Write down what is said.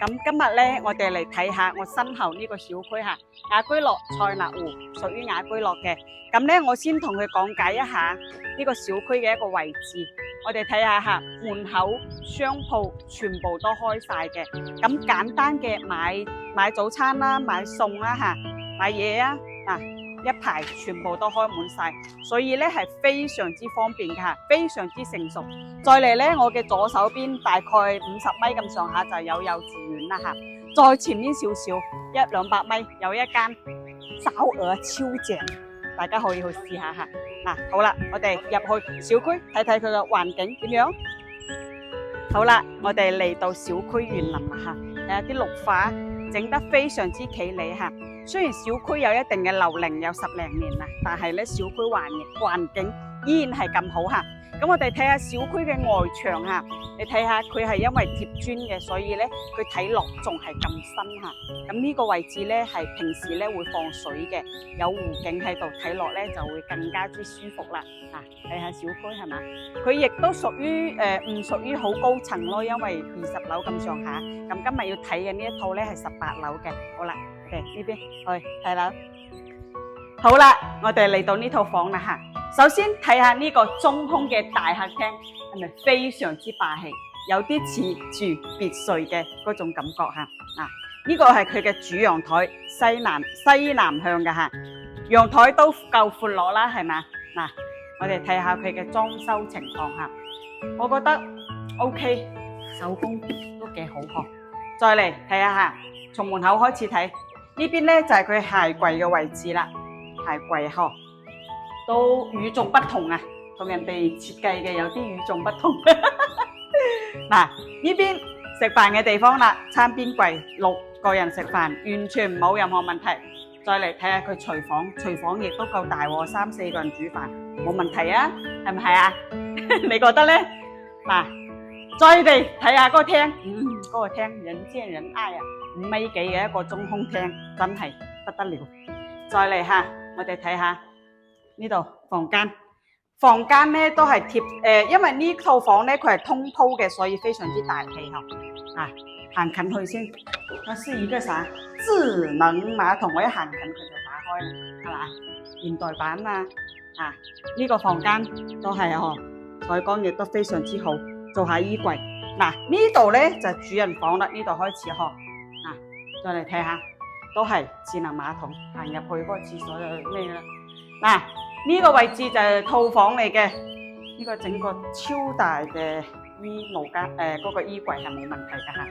咁今日咧，我哋嚟睇下我身後呢個小區嚇，雅居樂塞納湖屬於雅居樂嘅。咁咧，我先同佢講解一下呢個小區嘅一個位置。我哋睇下嚇，門口商鋪全部都開晒嘅。咁簡單嘅買早餐啦，買餸啦嚇，買嘢啊一排全部都開滿晒，所以咧係非常之方便嘅嚇，非常之成熟。再嚟咧，我嘅左手邊大概50米咁上下就有幼稚園啦嚇，再前面少少100-200米有一間燒鵝超正，大家可以去試下嚇。嗱，好啦，我哋入去小區睇睇佢嘅環境點樣。好啦，我哋嚟到小區園林啦嚇，睇下啲綠化整得非常之企理嚇。雖然小區有一定嘅樓齡有10零年啦，但係咧小區環境依然係咁好嚇。咁我哋睇下小區嘅外牆嚇，你睇下佢係因為貼磚嘅，所以咧佢睇落仲係咁新嚇。咁呢個位置咧係平時咧會放水嘅，有湖景喺度睇落咧就會更加之舒服啦。睇下小區係嘛？佢亦都屬於唔屬於好高層咯，因為20樓咁上下。咁今日要睇嘅呢一套咧係18樓嘅。好啦。呢邊去睇樓，好啦，我哋嚟到呢套房啦嚇。首先睇下呢個中空嘅大客廳，係咪非常之霸氣？有啲似住別墅嘅嗰種感覺嚇。呢個係佢嘅主陽台，西南向嘅嚇，陽台都夠闊落啦，係嘛？我哋睇下佢嘅裝修情況嚇，我覺得 OK， 手工都幾好呵。再嚟睇下嚇，從門口開始睇。呢邊咧就係佢鞋櫃嘅位置啦，鞋櫃呵，都與眾不同啊，同人哋設計嘅有啲與眾不同。呢邊食飯嘅地方啦，餐邊櫃6個人食飯，完全冇任何問題。再嚟睇下佢廚房，廚房亦都夠大喎，3-4個人煮飯冇問題啊，係咪係啊？你覺得咧？再嚟睇下嗰個廳，嗰個廳人見人愛啊，5米幾嘅一個中空廳，真係不得了。再嚟下，我哋睇下呢度房間咧都係貼因為呢套房咧佢係通鋪嘅，所以非常之大氣候。行近去先，它是一個啥智能馬桶，我一行近佢就打開啦，係嘛？現代版啊，呢個房間都係採光亦都非常之好。做下衣櫃，呢度咧就係主人房啦，呢度開始再嚟睇下，都係智能馬桶，行入去嗰個廁所就咩啦。呢個位置就係套房嚟嘅，呢個整個超大嘅 V 毛間嗰個衣櫃係冇問題㗎嚇。